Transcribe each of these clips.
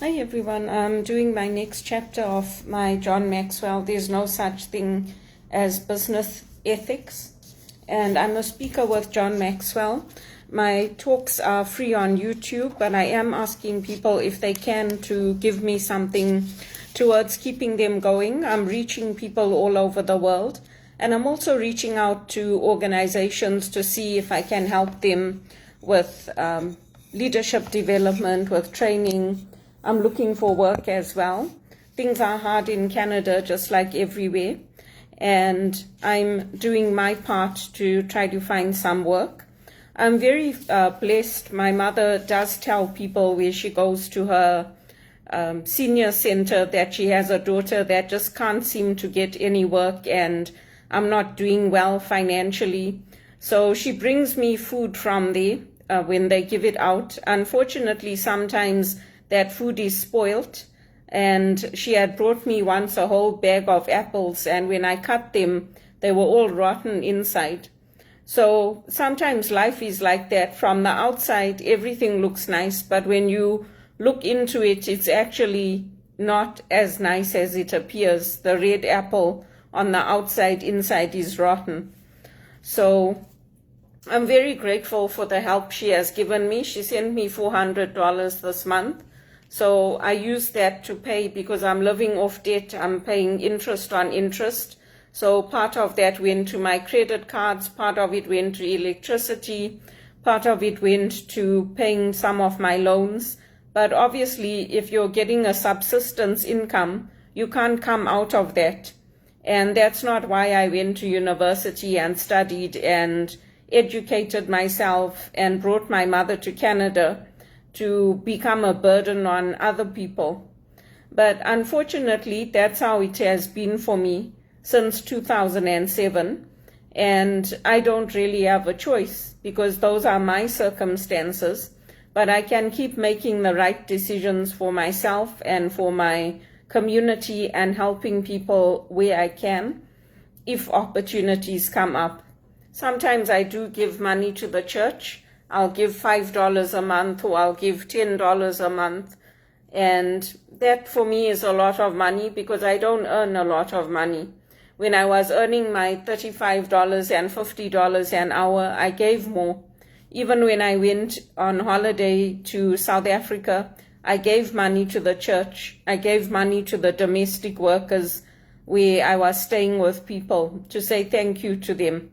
Hi everyone, I'm doing my next chapter of my John Maxwell, There's No Such Thing as Business Ethics. And I'm a speaker with John Maxwell. My talks are free on YouTube, but I am asking people if they can to give me something towards keeping them going. I'm reaching people all over the world. And I'm also reaching out to organizations to see if I can help them with leadership development, with training. I'm looking for work as well. Things are hard in Canada, just like everywhere. And I'm doing my part to try to find some work. I'm very blessed. My mother does tell people where she goes to her senior center that she has a daughter that just can't seem to get any work, and I'm not doing well financially. So she brings me food from there when they give it out. Unfortunately, sometimes that food is spoiled, and she had brought me once a whole bag of apples, and when I cut them, they were all rotten inside. So sometimes life is like that. From the outside, everything looks nice, but when you look into it, it's actually not as nice as it appears. The red apple on the outside, inside is rotten. So I'm very grateful for the help she has given me. She sent me $400 this month. So I use that to pay, because I'm living off debt. I'm paying interest on interest. So part of that went to my credit cards, part of it went to electricity, part of it went to paying some of my loans. But obviously, if you're getting a subsistence income, you can't come out of that. And that's not why I went to university and studied and educated myself and brought my mother to Canada to become a burden on other people. But unfortunately, that's how it has been for me since 2007. And I don't really have a choice, because those are my circumstances. But I can keep making the right decisions for myself and for my community and helping people where I can if opportunities come up. Sometimes I do give money to the church. I'll give $5 a month, or I'll give $10 a month. And that for me is a lot of money, because I don't earn a lot of money. When I was earning my $35 and $50 an hour, I gave more. Even when I went on holiday to South Africa, I gave money to the church. I gave money to the domestic workers where I was staying with people to say thank you to them.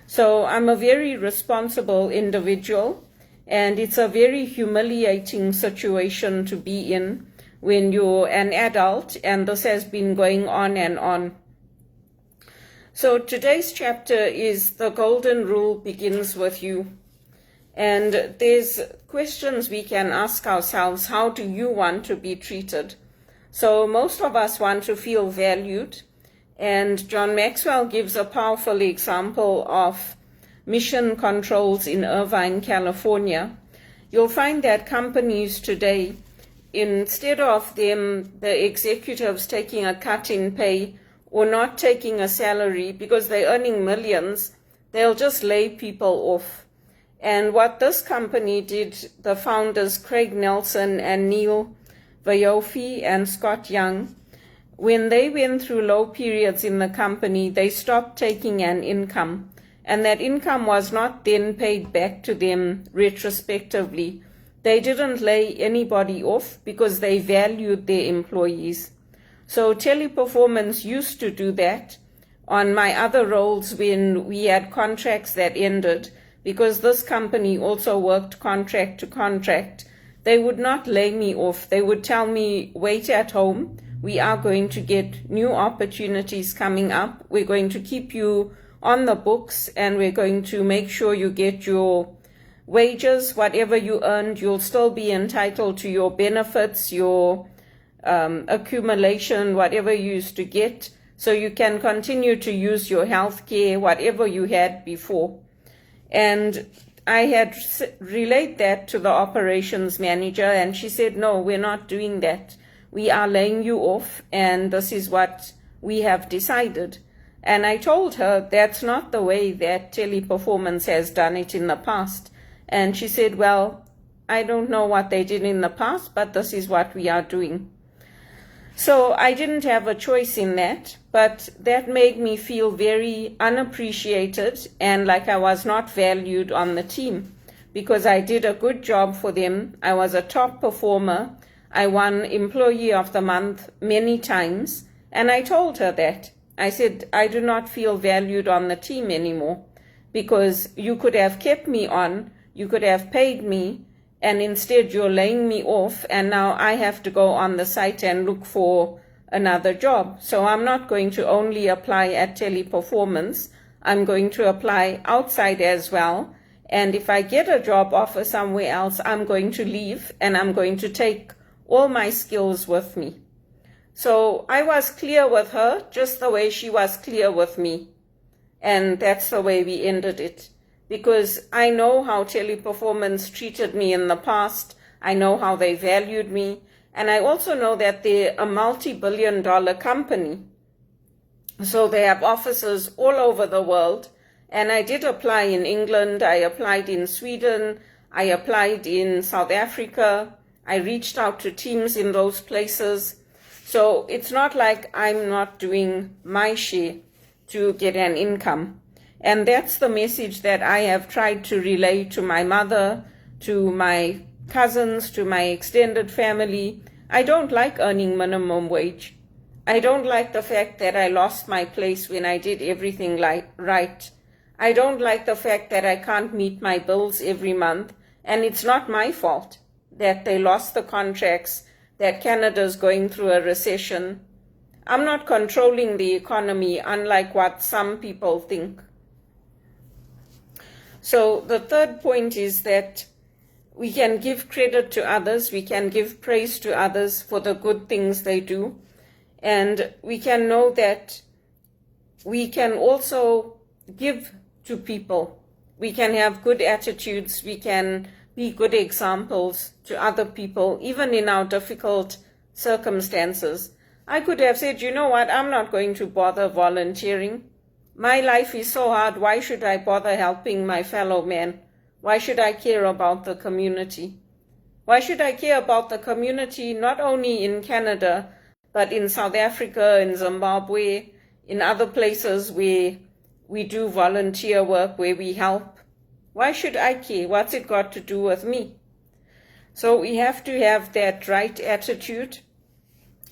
So I'm a very responsible individual, and it's a very humiliating situation to be in when you're an adult, and this has been going on and on. So today's chapter is The Golden Rule Begins With You. And there's questions we can ask ourselves. How do you want to be treated? So most of us want to feel valued. And John Maxwell gives a powerful example of mission controls in Irvine, California. You'll find that companies today, instead of the executives taking a cut in pay or not taking a salary because they're earning millions, they'll just lay people off. And what this company did, the founders Craig Nelson and Neil Vayofi and Scott Young, when they went through low periods in the company, they stopped taking an income. And that income was not then paid back to them retrospectively. They didn't lay anybody off because they valued their employees. So Teleperformance used to do that on my other roles when we had contracts that ended, because this company also worked contract to contract. They would not lay me off. They would tell me, wait at home. We are going to get new opportunities coming up. We're going to keep you on the books, and we're going to make sure you get your wages. Whatever you earned, you'll still be entitled to your benefits, your accumulation, whatever you used to get, so you can continue to use your health care, whatever you had before. And I had relayed that to the operations manager, and she said, no, we're not doing that. We are laying you off, and this is what we have decided. And I told her that's not the way that Teleperformance has done it in the past. And she said, well, I don't know what they did in the past, but this is what we are doing. So I didn't have a choice in that, but that made me feel very unappreciated and like I was not valued on the team, because I did a good job for them. I was a top performer. I won Employee of the Month many times, and I told her that. I said, I do not feel valued on the team anymore, because you could have kept me on, you could have paid me, and instead you're laying me off, and now I have to go on the site and look for another job. So I'm not going to only apply at Teleperformance, I'm going to apply outside as well. And if I get a job offer somewhere else, I'm going to leave and I'm going to take all my skills with me. So I was clear with her, just the way she was clear with me. And that's the way we ended it. Because I know how Teleperformance treated me in the past. I know how they valued me. And I also know that they're a multi-billion-dollar company. So they have offices all over the world. And I did apply in England. I applied in Sweden. I applied in South Africa. I reached out to teams in those places. So it's not like I'm not doing my share to get an income. And that's the message that I have tried to relay to my mother, to my cousins, to my extended family. I don't like earning minimum wage. I don't like the fact that I lost my place when I did everything right. I don't like the fact that I can't meet my bills every month. And it's not my fault that they lost the contracts, that Canada's going through a recession. I'm not controlling the economy, unlike what some people think. So the third point is that we can give credit to others, we can give praise to others for the good things they do, and we can know that we can also give to people. We can have good attitudes, we can be good examples to other people, even in our difficult circumstances. I could have said, you know what, I'm not going to bother volunteering. My life is so hard, why should I bother helping my fellow man? Why should I care about the community? Why should I care about the community not only in Canada, but in South Africa, in Zimbabwe, in other places where we do volunteer work, where we help? Why should I care? What's it got to do with me? So we have to have that right attitude.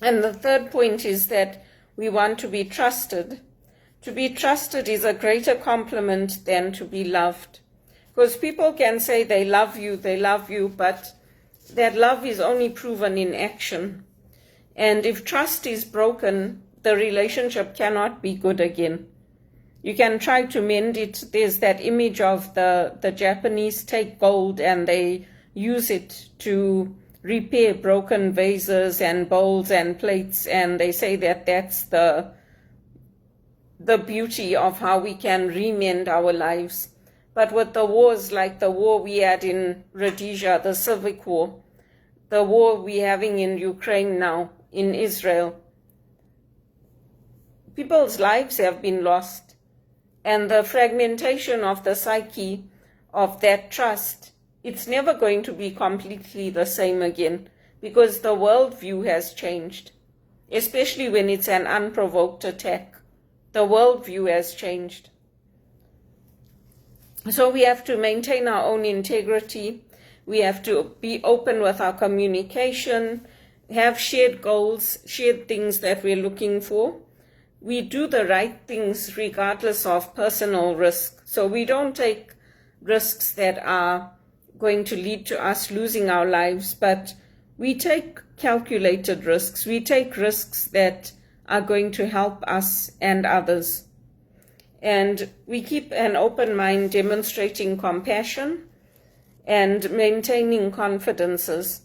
And the third point is that we want to be trusted. To be trusted is a greater compliment than to be loved. Because people can say they love you, but that love is only proven in action. And if trust is broken, the relationship cannot be good again. You can try to mend it. There's that image of the Japanese take gold and they use it to repair broken vases and bowls and plates, and they say that that's the beauty of how we can remend our lives. But with the wars like the war we had in Rhodesia, the civic war, the war we're having in Ukraine now, in Israel, people's lives have been lost. And the fragmentation of the psyche of that trust, it's never going to be completely the same again, because the worldview has changed, especially when it's an unprovoked attack. The worldview has changed. So we have to maintain our own integrity. We have to be open with our communication, have shared goals, shared things that we're looking for. We do the right things regardless of personal risk. So we don't take risks that are going to lead to us losing our lives, but we take calculated risks. We take risks that are going to help us and others. And we keep an open mind, demonstrating compassion and maintaining confidences.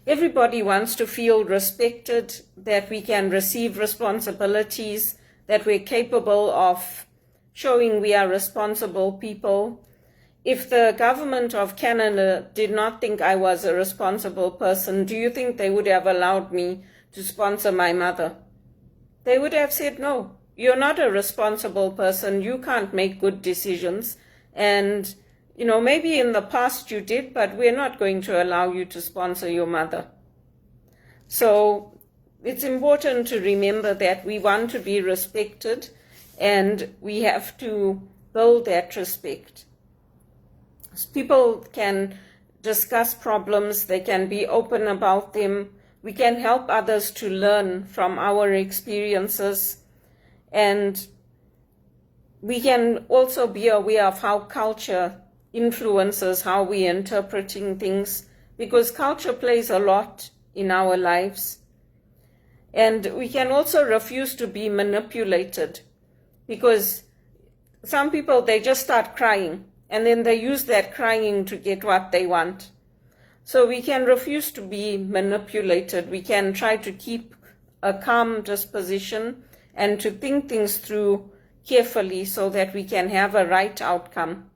Everybody wants to feel respected, that we can receive responsibilities, that we're capable of showing we are responsible people. If the government of Canada did not think I was a responsible person, do you think they would have allowed me to sponsor my mother? They would have said, no, you're not a responsible person, you can't make good decisions, and Maybe in the past you did, but we're not going to allow you to sponsor your mother. So it's important to remember that we want to be respected, and we have to build that respect. People can discuss problems, they can be open about them, we can help others to learn from our experiences, and we can also be aware of how culture influences how we're interpreting things, because culture plays a lot in our lives. And we can also refuse to be manipulated, because some people, they just start crying, and then they use that crying to get what they want. So we can refuse to be manipulated. We can try to keep a calm disposition and to think things through carefully so that we can have a right outcome.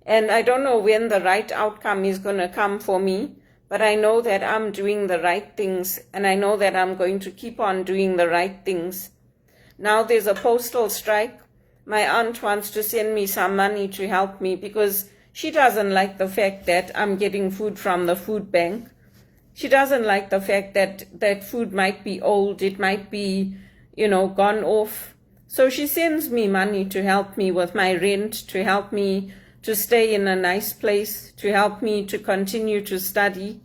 And I don't know when the right outcome is going to come for me, but I know that I'm doing the right things, and I know that I'm going to keep on doing the right things. Now there's a postal strike. My aunt wants to send me some money to help me because she doesn't like the fact that I'm getting food from the food bank. She doesn't like the fact that food might be old, it might be, gone off. So she sends me money to help me with my rent, to help me to stay in a nice place, to help me to continue to study.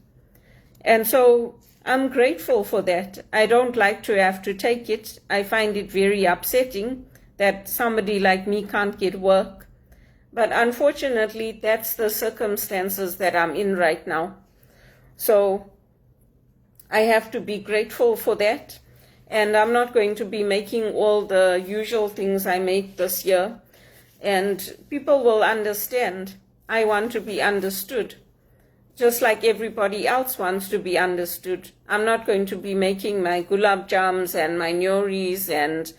And so I'm grateful for that. I don't like to have to take it. I find it very upsetting that somebody like me can't get work. But unfortunately, that's the circumstances that I'm in right now. So I have to be grateful for that. And I'm not going to be making all the usual things I make this year. And people will understand. I want to be understood, just like everybody else wants to be understood. I'm not going to be making my gulab jams and my nyoris and,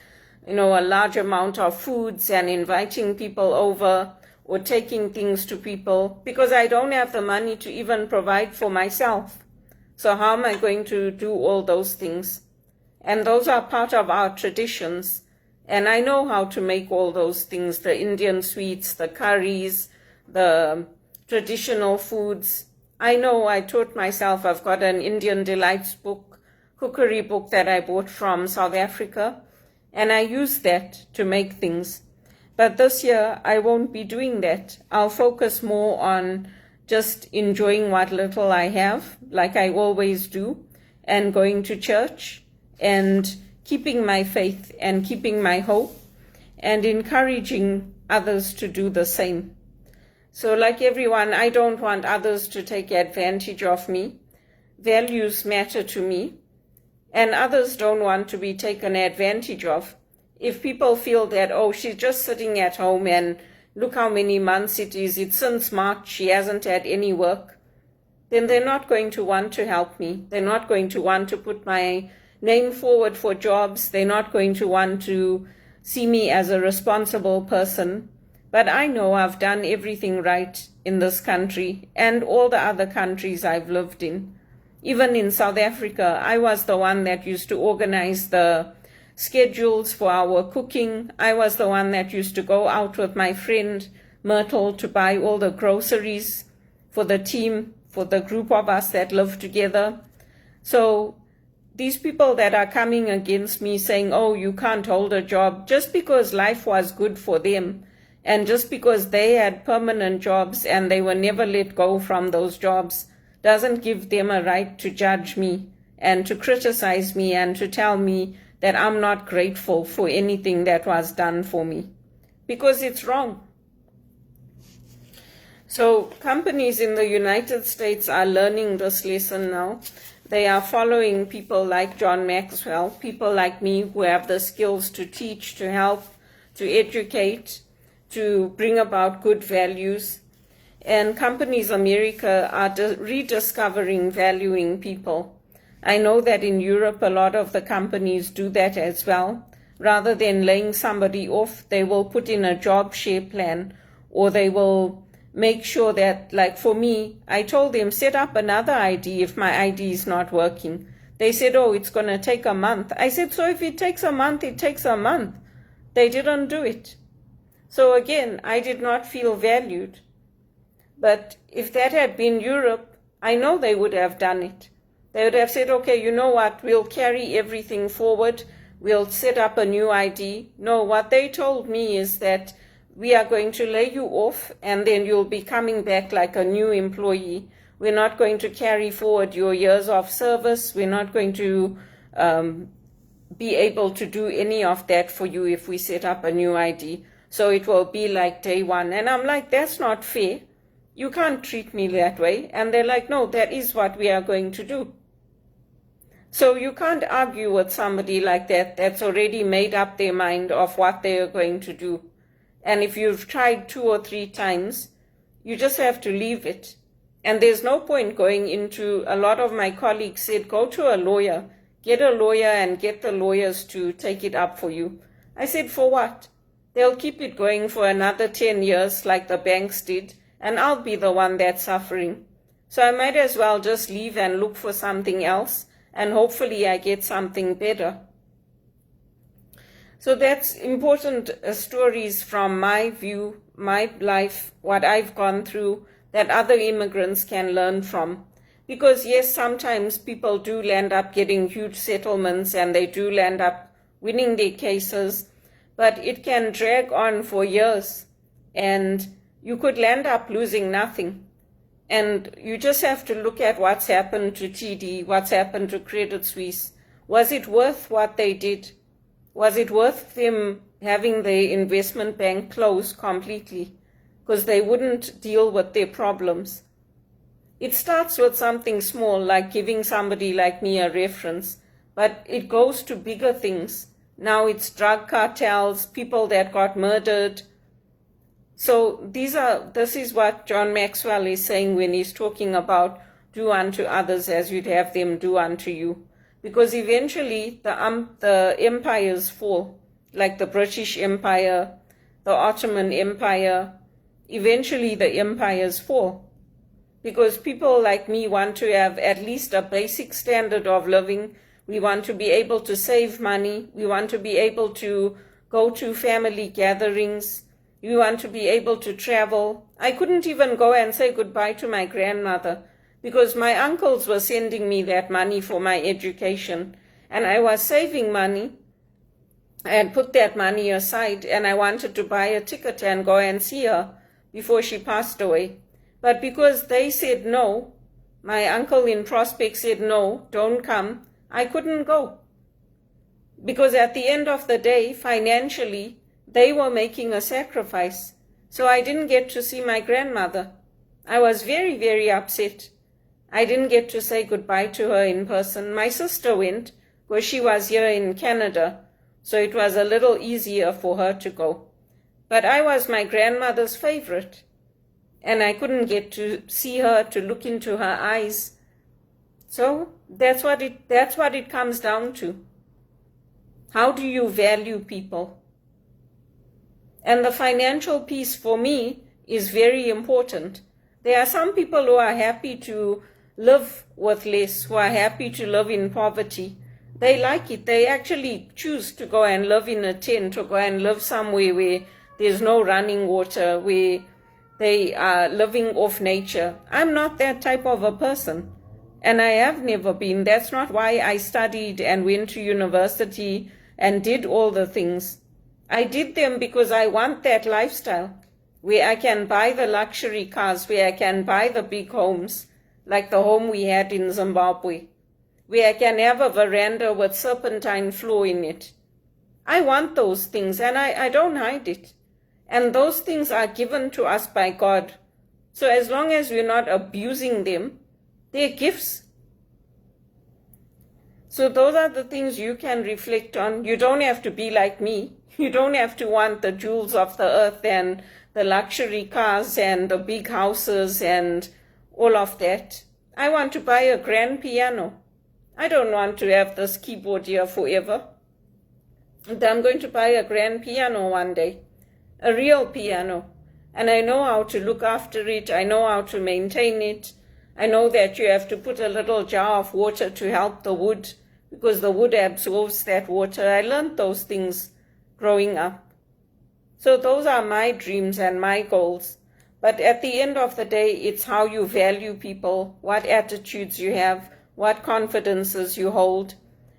a large amount of foods and inviting people over or taking things to people, because I don't have the money to even provide for myself. So how am I going to do all those things? And those are part of our traditions. And I know how to make all those things, the Indian sweets, the curries, the traditional foods. I know, I taught myself. I've got an Indian Delights book, cookery book that I bought from South Africa, and I use that to make things. But this year, I won't be doing that. I'll focus more on just enjoying what little I have, like I always do, and going to church and keeping my faith and keeping my hope and encouraging others to do the same. So like everyone, I don't want others to take advantage of me. Values matter to me, and others don't want to be taken advantage of. If people feel that, oh, she's just sitting at home and look how many months it is, it's since March, she hasn't had any work, then they're not going to want to help me. They're not going to want to put my name forward for jobs. They're not going to want to see me as a responsible person. But I know I've done everything right in this country and all the other countries I've lived in. Even in South Africa, I was the one that used to organize the schedules for our cooking. I was the one that used to go out with my friend Myrtle to buy all the groceries for the team, for the group of us that live together. So these people that are coming against me saying, oh, you can't hold a job, just because life was good for them and just because they had permanent jobs and they were never let go from those jobs, doesn't give them a right to judge me and to criticize me and to tell me that I'm not grateful for anything that was done for me, because it's wrong. So companies in the United States are learning this lesson now. They are following people like John Maxwell, people like me who have the skills to teach, to help, to educate, to bring about good values. And companies in America are rediscovering valuing people. I know that in Europe a lot of the companies do that as well. Rather than laying somebody off, they will put in a job share plan, or they will make sure that, like for me, I told them, set up another ID if my ID is not working. They said, oh, it's going to take a month. I said, so if it takes a month, it takes a month. They didn't do it. So again, I did not feel valued. But if that had been Europe, I know they would have done it. They would have said, okay, you know what, we'll carry everything forward, we'll set up a new ID. No, what they told me is that we are going to lay you off and then you'll be coming back like a new employee. We're not going to carry forward your years of service. We're not going to be able to do any of that for you if we set up a new ID. So it will be like day one. And I'm like, that's not fair. You can't treat me that way. And they're like, no, that is what we are going to do. So you can't argue with somebody like that that's already made up their mind of what they are going to do. And if you've tried 2 or 3 times, you just have to leave it. And there's no point going into, a lot of my colleagues said, go to a lawyer, get a lawyer and get the lawyers to take it up for you. I said, for what? They'll keep it going for another 10 years like the banks did, and I'll be the one that's suffering. So I might as well just leave and look for something else, and hopefully I get something better. So that's important stories from my view, my life, what I've gone through, that other immigrants can learn from. Because yes, sometimes people do land up getting huge settlements and they do land up winning their cases, but it can drag on for years and you could land up losing nothing. And you just have to look at what's happened to TD, what's happened to Credit Suisse. Was it worth what they did? Was it worth them having the investment bank close completely? Because they wouldn't deal with their problems. It starts with something small, like giving somebody like me a reference, but it goes to bigger things. Now it's drug cartels, people that got murdered. So this is what John Maxwell is saying when he's talking about do unto others as you'd have them do unto you. Because eventually the empires fall, like the British Empire, the Ottoman Empire. Eventually the empires fall. Because people like me want to have at least a basic standard of living. We want to be able to save money. We want to be able to go to family gatherings. We want to be able to travel. I couldn't even go and say goodbye to my grandmother because my uncles were sending me that money for my education. And I was saving money. I had put that money aside and I wanted to buy a ticket and go and see her before she passed away. But because they said no, my uncle in Prospect said no, don't come, I couldn't go. Because at the end of the day, financially, they were making a sacrifice. So I didn't get to see my grandmother. I was very, very upset. I didn't get to say goodbye to her in person. My sister went because she was here in Canada, so it was a little easier for her to go. But I was my grandmother's favorite. And I couldn't get to see her, to look into her eyes. So that's what it comes down to. How do you value people? And the financial piece for me is very important. There are some people who are happy to live with less, who are happy to live in poverty. They like it. They actually choose to go and live in a tent or go and live somewhere where there's no running water, where they are living off nature. I'm not that type of a person. And I have never been. That's not why I studied and went to university and did all the things. I did them because I want that lifestyle where I can buy the luxury cars, where I can buy the big homes, like the home we had in Zimbabwe, where I can have a veranda with serpentine floor in it. I want those things and I don't hide it. And those things are given to us by God. So as long as we're not abusing them, they're gifts. So those are the things you can reflect on. You don't have to be like me. You don't have to want the jewels of the earth and the luxury cars and the big houses and all of that. I want to buy a grand piano. I don't want to have this keyboard here forever. And I'm going to buy a grand piano one day. A real piano, and I know how to look after it, I know how to maintain it. I know that you have to put a little jar of water to help the wood because the wood absorbs that water. I learned those things growing up. So those are my dreams and my goals. But at the end of the day, it's how you value people, what attitudes you have, what confidences you hold,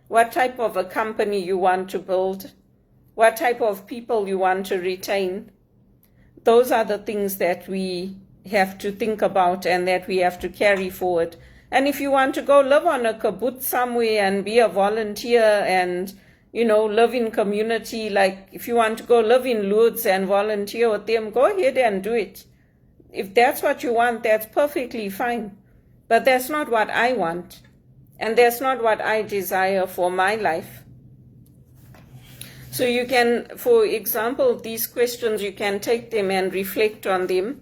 what type of a company you want to build, what type of people you want to retain. Those are the things that we have to think about and that we have to carry forward. And if you want to go live on a kibbutz somewhere and be a volunteer and, live in community, like if you want to go live in Lourdes and volunteer with them, go ahead and do it. If that's what you want, that's perfectly fine. But that's not what I want. And that's not what I desire for my life. So you can, for example, these questions, you can take them and reflect on them.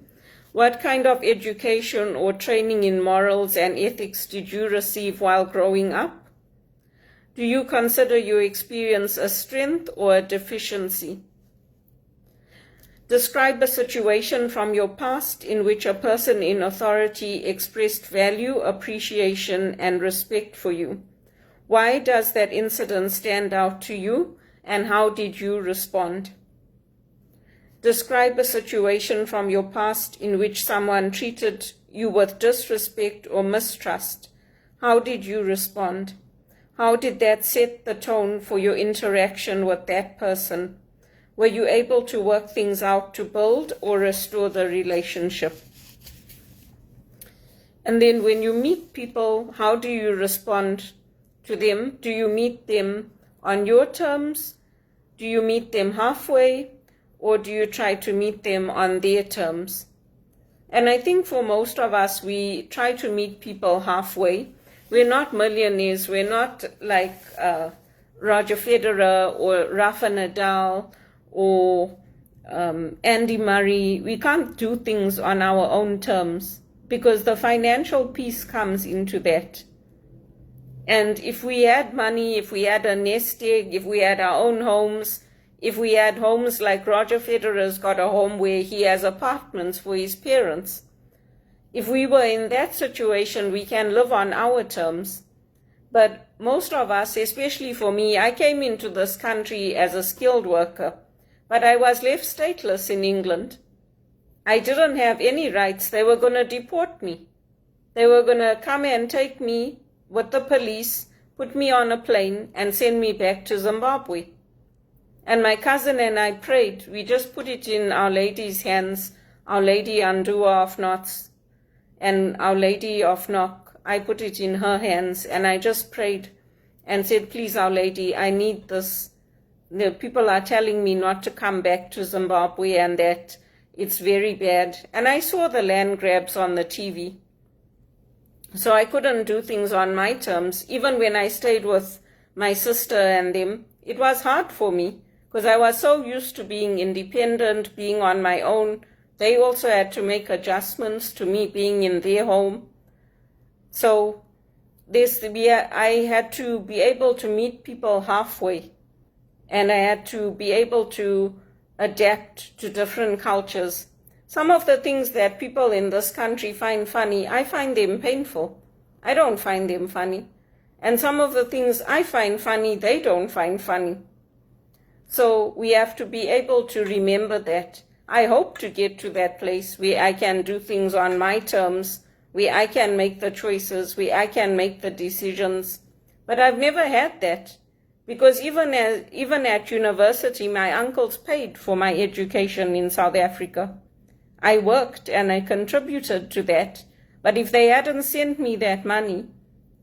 What kind of education or training in morals and ethics did you receive while growing up? Do you consider your experience a strength or a deficiency? Describe a situation from your past in which a person in authority expressed value, appreciation, and respect for you. Why does that incident stand out to you, and how did you respond? Describe a situation from your past in which someone treated you with disrespect or mistrust. How did you respond? How did that set the tone for your interaction with that person? Were you able to work things out to build or restore the relationship? And then when you meet people, how do you respond to them? Do you meet them on your terms? Do you meet them halfway? Or do you try to meet them on their terms? And I think for most of us, we try to meet people halfway. We're not millionaires. We're not like Roger Federer or Rafa Nadal or Andy Murray. We can't do things on our own terms because the financial piece comes into that. And if we had money, if we had a nest egg, if we had our own homes, if we had homes like Roger Federer's got a home where he has apartments for his parents, if we were in that situation, we can live on our terms. But most of us, especially for me, I came into this country as a skilled worker, but I was left stateless in England. I didn't have any rights. They were going to deport me. They were going to come and take me with the police, put me on a plane, and send me back to Zimbabwe. And my cousin and I prayed. We just put it in Our Lady's hands, Our Lady Undoer of Knots, and Our Lady of Knock. I put it in her hands, and I just prayed and said, please, Our Lady, I need this. The people are telling me not to come back to Zimbabwe and that it's very bad. And I saw the land grabs on the TV. So I couldn't do things on my terms. Even when I stayed with my sister and them, it was hard for me because I was so used to being independent, being on my own. They also had to make adjustments to me being in their home. So I had to be able to meet people halfway, and I had to be able to adapt to different cultures. Some of the things that people in this country find funny, I find them painful. I don't find them funny. And some of the things I find funny, they don't find funny. So we have to be able to remember that. I hope to get to that place where I can do things on my terms, where I can make the choices, where I can make the decisions. But I've never had that. Because even at university, my uncles paid for my education in South Africa. I worked and I contributed to that. But if they hadn't sent me that money,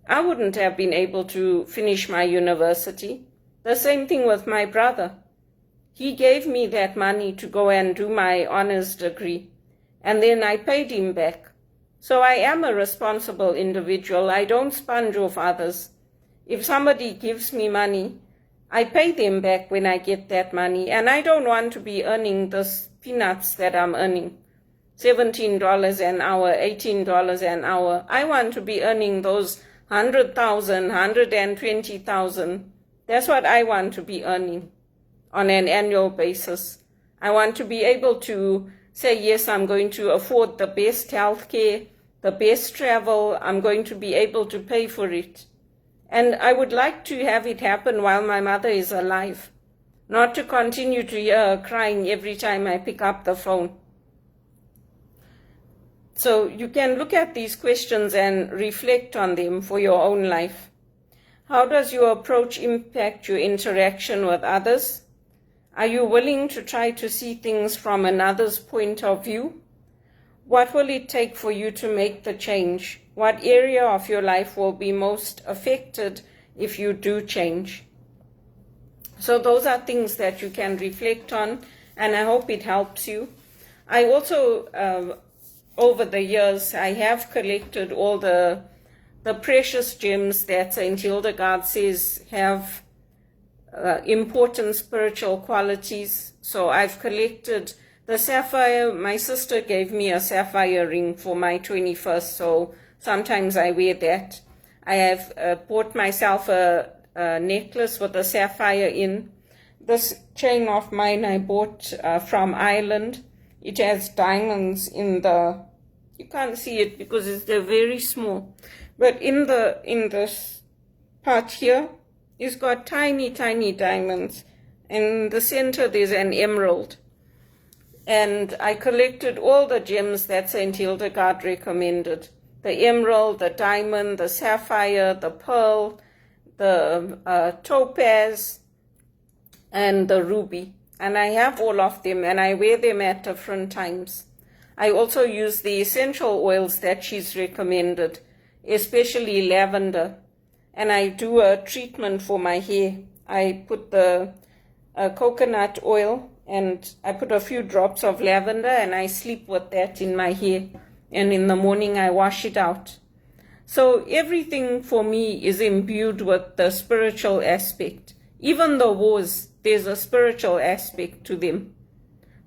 I wouldn't have been able to finish my university. The same thing with my brother. He gave me that money to go and do my honors degree, and then I paid him back. So I am a responsible individual. I don't sponge off others. If somebody gives me money, I pay them back when I get that money, and I don't want to be earning this peanuts that I'm earning. $17 an hour, $18 an hour. I want to be earning those 100,000, 120,000. That's what I want to be earning on an annual basis. I want to be able to say, yes, I'm going to afford the best health care, the best travel. I'm going to be able to pay for it. And I would like to have it happen while my mother is alive, not to continue to hear her crying every time I pick up the phone. So you can look at these questions and reflect on them for your own life. How does your approach impact your interaction with others? Are you willing to try to see things from another's point of view? What will it take for you to make the change? What area of your life will be most affected if you do change? So those are things that you can reflect on, and I hope it helps you. I also, over the years, I have collected all the precious gems that St. Hildegard says have important spiritual qualities. So I've collected the sapphire. My sister gave me a sapphire ring for my 21st, so sometimes I wear that. I have bought myself a necklace with a sapphire in. This chain of mine I bought from Ireland. It has diamonds in the, you can't see it because they're very small, but in this part here, it's got tiny, tiny diamonds. In the center, there's an emerald. And I collected all the gems that St. Hildegard recommended. The emerald, the diamond, the sapphire, the pearl, the topaz, and the ruby. And I have all of them, and I wear them at different times. I also use the essential oils that she's recommended, especially lavender. And I do a treatment for my hair. I put the coconut oil and I put a few drops of lavender and I sleep with that in my hair. And in the morning I wash it out. So everything for me is imbued with the spiritual aspect. Even the wars, there's a spiritual aspect to them.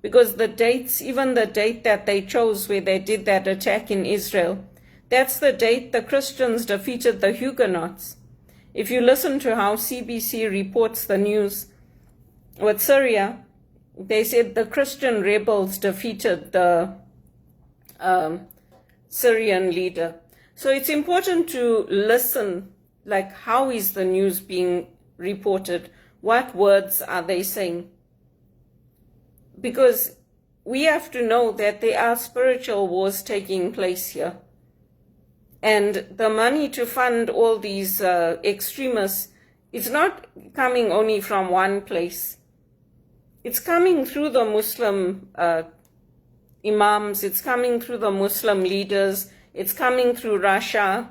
Because the dates, even the date that they chose where they did that attack in Israel, that's the date the Christians defeated the Huguenots. If you listen to how CBC reports the news with Syria, they said the Christian rebels defeated the Syrian leader. So it's important to listen, like how is the news being reported? What words are they saying? Because we have to know that there are spiritual wars taking place here. And the money to fund all these extremists, it's not coming only from one place. It's coming through the Muslim imams, it's coming through the Muslim leaders, it's coming through Russia.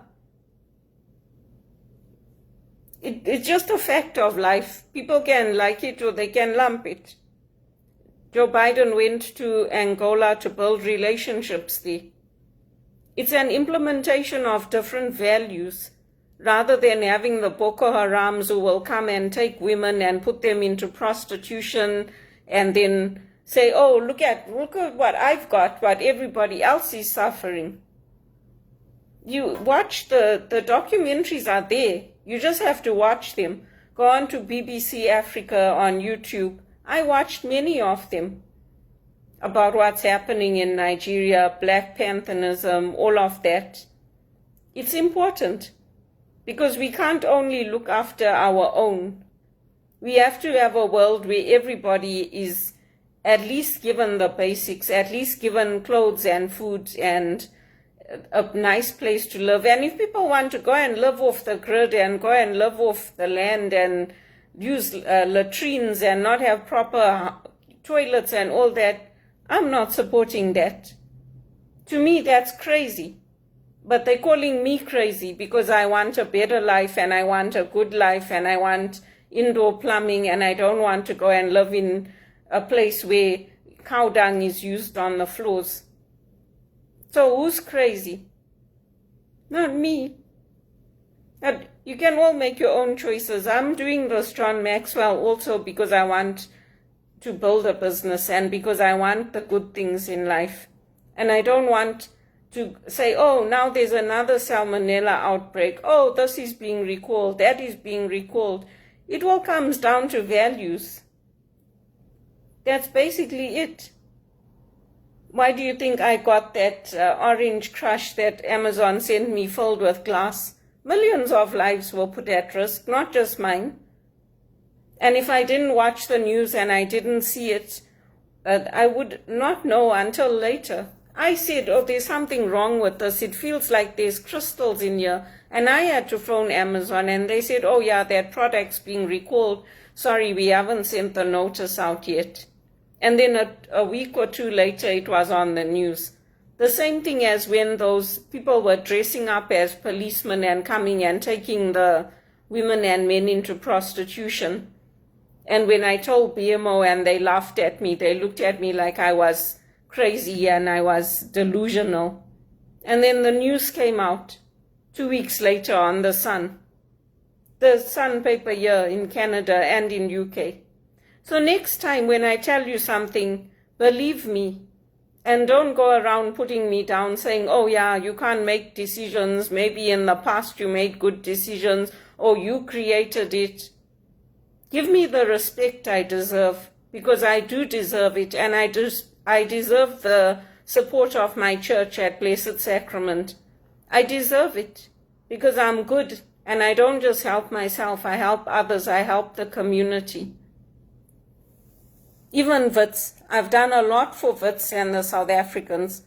It's just a fact of life. People can like it or they can lump it. Joe Biden went to Angola to build relationships there. It's an implementation of different values rather than having the Boko Harams who will come and take women and put them into prostitution and then say, oh, look at what I've got, what everybody else is suffering. You watch the documentaries are there. You just have to watch them. Go on to BBC Africa on YouTube. I watched many of them about what's happening in Nigeria, Black Pantherism, all of that. It's important because we can't only look after our own. We have to have a world where everybody is at least given the basics, at least given clothes and food and a nice place to live. And if people want to go and live off the grid and go and live off the land and use latrines and not have proper toilets and all that, I'm not supporting that. To me, that's crazy. But they're calling me crazy because I want a better life and I want a good life and I want indoor plumbing and I don't want to go and live in a place where cow dung is used on the floors. So who's crazy? Not me. You can all make your own choices. I'm doing this John Maxwell also because I want to build a business and because I want the good things in life. And I don't want to say, oh, now there's another salmonella outbreak. Oh, this is being recalled. That is being recalled. It all comes down to values. That's basically it. Why do you think I got that orange crush that Amazon sent me filled with glass? Millions of lives were put at risk, not just mine. And if I didn't watch the news and I didn't see it, I would not know until later. I said, oh, there's something wrong with this. It feels like there's crystals in here. And I had to phone Amazon, and they said, oh, yeah, that product's being recalled. Sorry, we haven't sent the notice out yet. And then a week or two later, it was on the news. The same thing as when those people were dressing up as policemen and coming and taking the women and men into prostitution. And when I told BMO and they laughed at me, they looked at me like I was crazy and I was delusional. And then the news came out 2 weeks later on the Sun paper here in Canada and in UK. So next time when I tell you something, believe me, and don't go around putting me down saying, oh yeah, you can't make decisions. Maybe in the past you made good decisions, or you created it. Give me the respect I deserve, because I do deserve it, and I deserve the support of my church at Blessed Sacrament. I deserve it because I'm good, and I don't just help myself, I help others, I help the community. Even Wits, I've done a lot for Wits and the South Africans.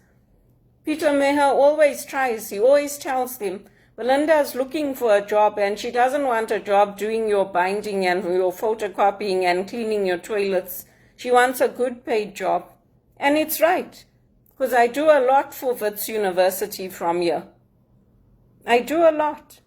Peter Meher always tries, he always tells them, Belinda's looking for a job and she doesn't want a job doing your binding and your photocopying and cleaning your toilets. She wants a good paid job. And it's right, because I do a lot for Wits University from here. I do a lot.